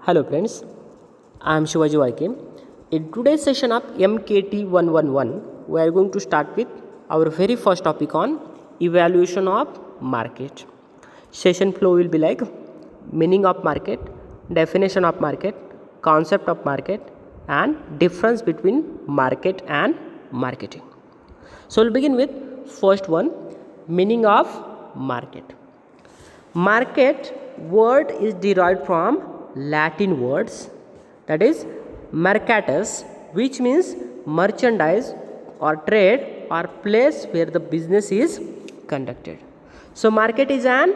Hello friends, I am Shivaji Vaike. In today's session of MKT 111, we are going to start with our very first topic on evaluation of market. Session flow will be like meaning of market, definition of market, concept of market, and difference between market and marketing. So we'll begin with first one, meaning of market. Market word is derived from Latin words, that is mercatus, which means merchandise or trade or place where the business is conducted. So market is an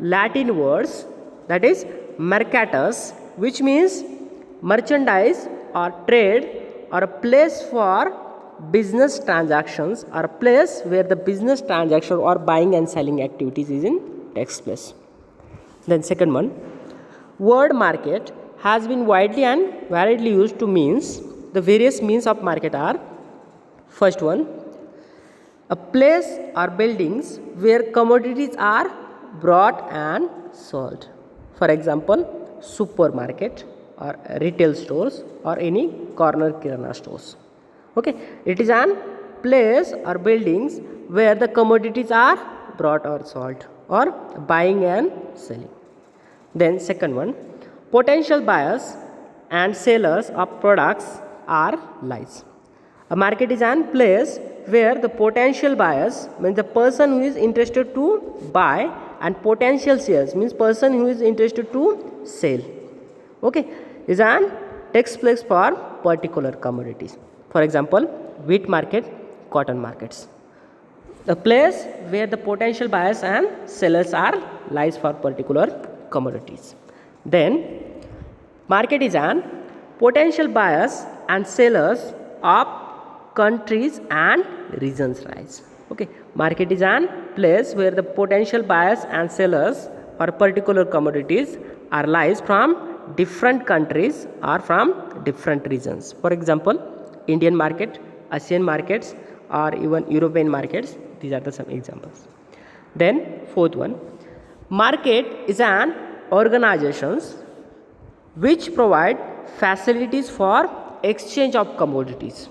Latin words, that is mercatus, which means merchandise or trade or a place for business transactions or a place where the business transaction or buying and selling activities is in takes place. Then second one, word market has been widely and variedly used to means the various means of market are first one, a place or buildings where commodities are bought and sold. For example, supermarket or retail stores or any corner kirana stores. Okay, it is an place or buildings where the commodities are bought or sold or buying and selling. Then second one, potential buyers and sellers of products are lies. A market is an place where the potential buyers means the person who is interested to buy and potential sellers means person who is interested to sell. Okay, is an takes place for particular commodities. For example, wheat market, cotton markets. The place where the potential buyers and sellers are lies for particular commodities. Then market is an potential buyers and sellers of countries and regions rise. Okay, market is an place where the potential buyers and sellers for particular commodities are lies from different countries or from different regions. For example, Indian market, Asian markets or even European markets. These are the some examples. Then fourth one, market is an organizations which provide facilities for exchange of commodities.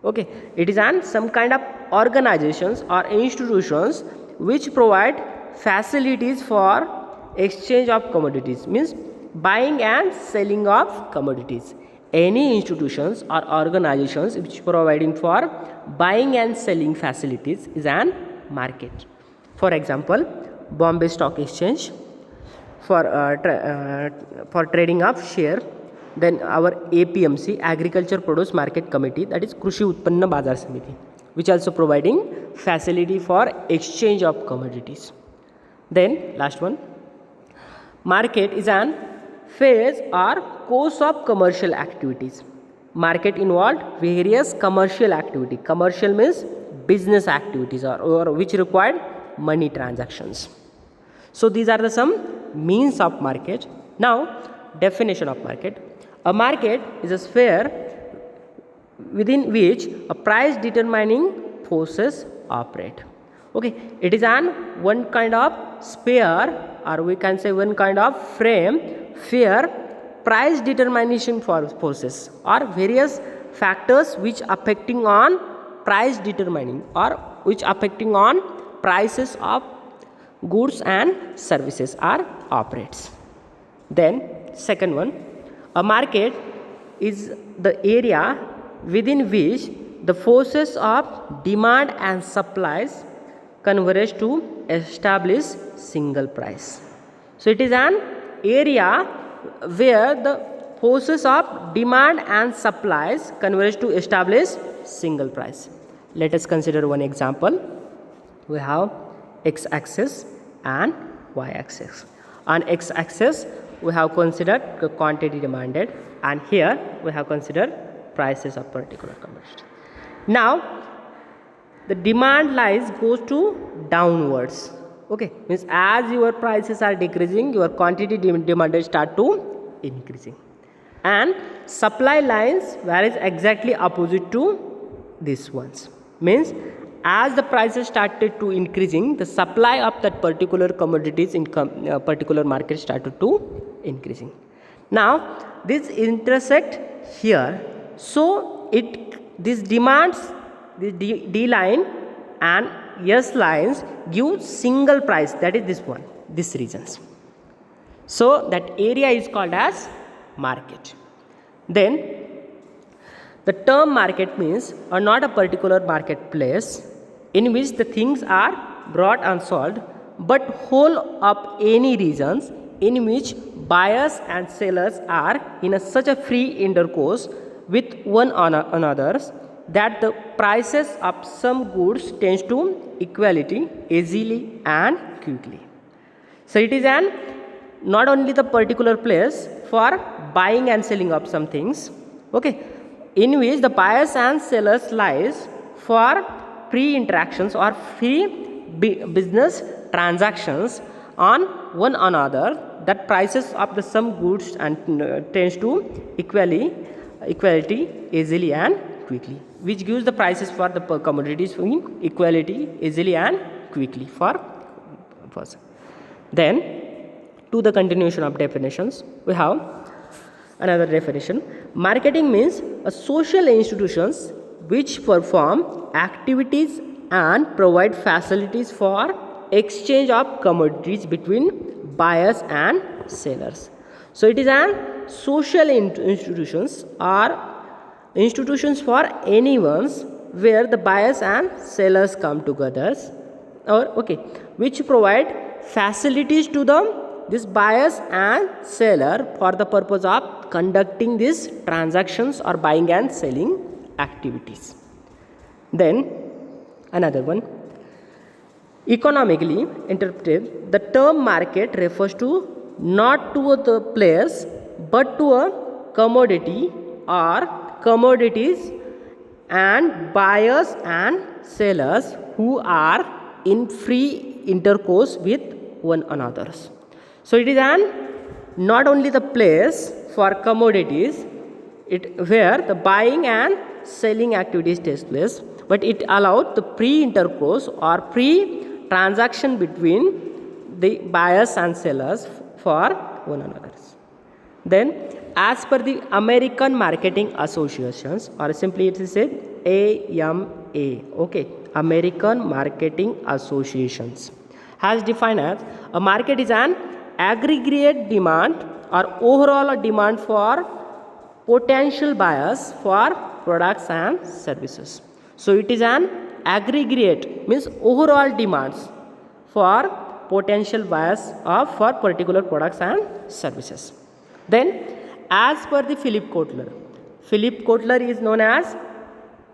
Okay, it is an some kind of organizations or institutions which provide facilities for exchange of commodities, means buying and selling of commodities. Any institutions or organizations which providing for buying and selling facilities is an market. For example, Bombay Stock Exchange for trading of share. Then our APMC, Agriculture Produce Market Committee, that is Krishi Utpanna Bazar Samiti, which also providing facility for exchange of commodities. Then last one, market is an phase or course of commercial activities. Market involved various commercial activity. Commercial means business activities or which required money transactions. So these are the some means of market. Now definition of market. A market is a sphere within which a price determining forces operate. Okay, it is an one kind of sphere or we can say one kind of frame where price determination forces or various factors which affecting on price determining or which affecting on prices of goods and services are operates. Then second one, a market is the area within which the forces of demand and supplies converge to establish single price. So it is an area where the forces of demand and supplies converge to establish single price. Let us consider one example. We have x-axis and y-axis. On x-axis we have considered the quantity demanded and here we have considered prices of particular commodity. Now the demand lies goes to downwards. Okay, means as your prices are decreasing, your quantity demanded start to increasing, and supply lines varies exactly opposite to these ones. Means as the prices started to increasing, the supply of that particular commodities in particular market started to increasing. Now this intersect here, so this demands the D line and S lines give single price, that is this one, this regions. So that area is called as market. Then the term market means not a particular marketplace in which the things are brought and sold, but whole of any regions in which buyers and sellers are in such a free intercourse with one another that the prices of some goods tends to equality easily and quickly. So it is an not only the particular place for buying and selling of some things, okay, in which the buyers and sellers lies for free interactions or free business transactions on one another, that prices of the some goods and tends to equality easily and quickly, which gives the prices for the commodities in equality easily and quickly for person. Then to the continuation of definitions, we have another definition. Marketing means a social institutions which perform activities and provide facilities for exchange of commodities between buyers and sellers. So it is an social institutions or institutions for anyone's where the buyers and sellers come together, or okay, which provide facilities to them, this buyers and seller, for the purpose of conducting these transactions or buying and selling activities. Then another one, economically interpreted, the term market refers to not to the place but to a commodity or commodities and buyers and sellers who are in free intercourse with one another. So it is an not only the place for commodities where the buying and selling activities takes place, but it allowed the pre-intercourse or pre-transaction between the buyers and sellers for one another. Then as per the American Marketing Associations, or simply it is said AMA, okay, American Marketing Associations, has defined as a market is an aggregate demand or overall demand for potential buyers for products and services. So it is an aggregate, means overall demands for potential buyers of for particular products and services. Then as per the Philip Kotler is known as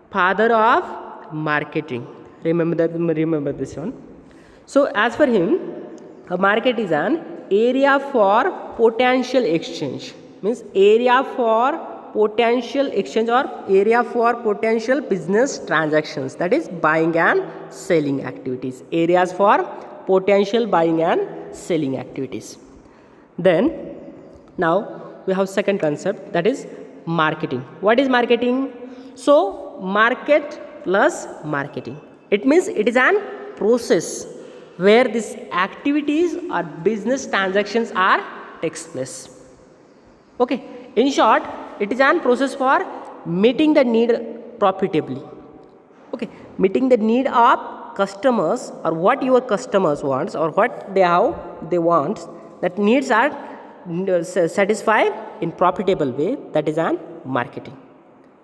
father of marketing. Remember this one. So as for him, a market is an area for potential exchange, means area for potential exchange or area for potential business transactions, that is buying and selling activities, areas for potential buying and selling activities. Then now we have second concept, that is marketing. What is marketing? So market plus marketing, it means it is an process where these activities or business transactions are takes place. Okay, in short, it is an process for meeting the need profitably. Okay, meeting the need of customers or what your customers wants or what they want, that needs are satisfied in profitable way, that is an marketing.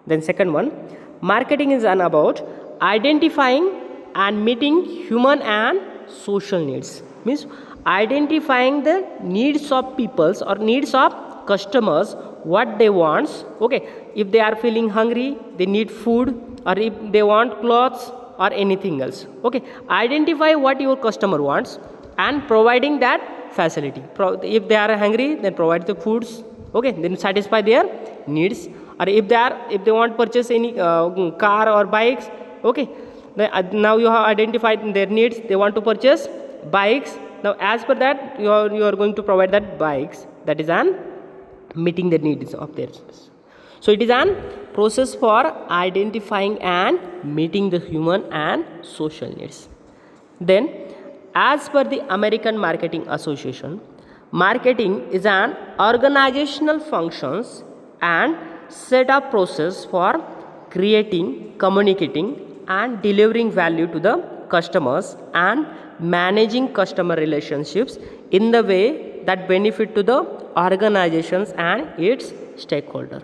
Then second one, marketing is an about identifying and meeting human and social needs, means identifying the needs of peoples or needs of customers, what they want. Okay, if they are feeling hungry, they need food, or if they want clothes or anything else. Okay, identify what your customer wants and providing that facility. If they are hungry, then provide the foods. Okay, then satisfy their needs. Or if they want to purchase any car or bikes, okay, now you have identified their needs, they want to purchase bikes. Now as per that you are going to provide that bikes, that is an meeting the needs of theirs. So it is an process for identifying and meeting the human and social needs. Then as per the American Marketing Association, Marketing is an organizational functions and set of process for creating, communicating and delivering value to the customers and managing customer relationships in the way that benefit to the organizations and its stakeholder.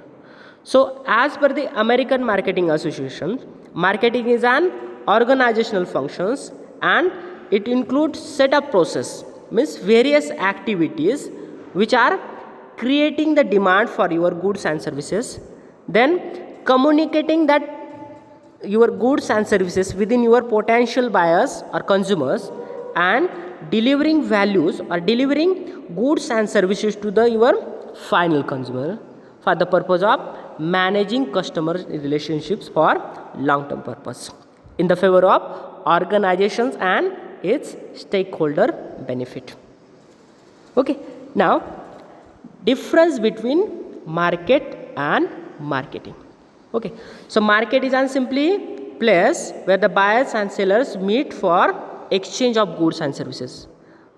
So as per the American Marketing Association, marketing is an organizational functions and it includes set up process, means various activities which are creating the demand for your goods and services, then communicating that your goods and services within your potential buyers or consumers, and delivering values or delivering goods and services to the your final consumer for the purpose of managing customer relationships for long term purpose in the favor of organizations and its stakeholder benefit. Okay, now difference between market and marketing. Okay, so market is an simply place where the buyers and sellers meet for exchange of goods and services.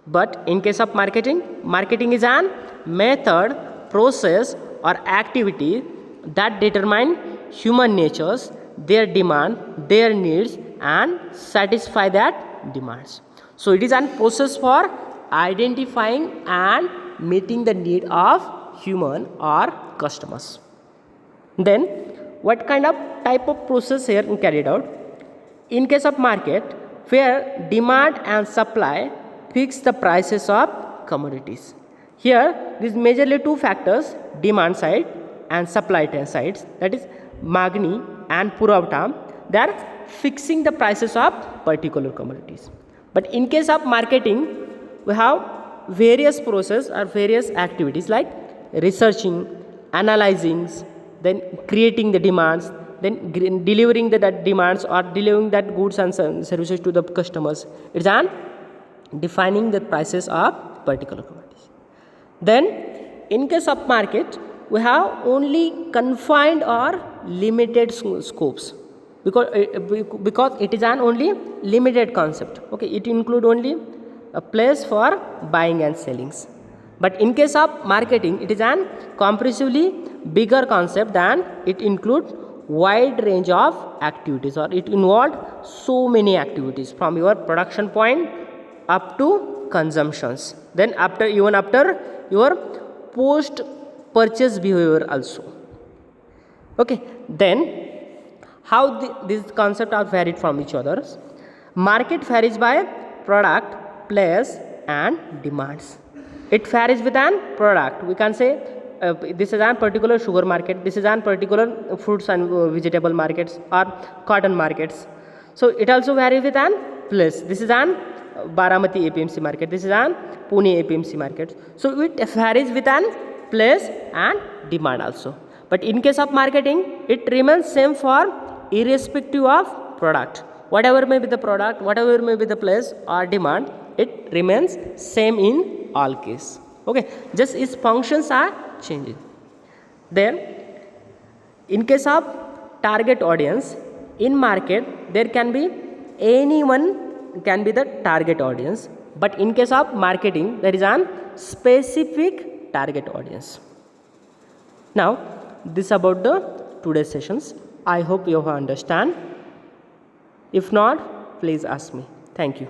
But in case of marketing, marketing is an method, process or activity that determine human natures, their demand, their needs and satisfy that demands. So it is a process for identifying and meeting the need of human or customers. Then what kind of type of process here carried out? In case of market, where demand and supply fix the prices of commodities. Here there is majorly two factors, demand side and supply sides, that is Magni and Puravta. They are fixing the prices of particular commodities. But in case of marketing, we have various process or various activities like researching, analyzing, then creating the demands, then delivering that demands or delivering that goods and services to the customers. It's an defining the prices of particular commodities. Then in case of market, we have only confined or limited scopes because it is an only limited concept. Okay, it include only a place for buying and sellings. But in case of marketing, it is an comprehensively bigger concept than it include wide range of activities, or it involved so many activities from your production point up to consumptions, then after even after your post purchase behavior also. Okay, then how these concepts are varied from each other? Market varies by product, place and demands. It varies with an product. We can say this is a particular sugar market, this is a particular fruits and vegetable markets or cotton markets. So it also varies with an place. This is an Baramati APMC market, this is an Pune APMC market. So it varies with an place and demand also. But in case of marketing, it remains same for irrespective of product. Whatever may be the product, whatever may be the place or demand, it remains same in all case. Okay, just its functions are changing. Then in case of target audience, in market there can be anyone can be the target audience, but in case of marketing there is an specific target audience. Now this about the today's sessions. I hope you have understand. If not, please ask me. Thank you.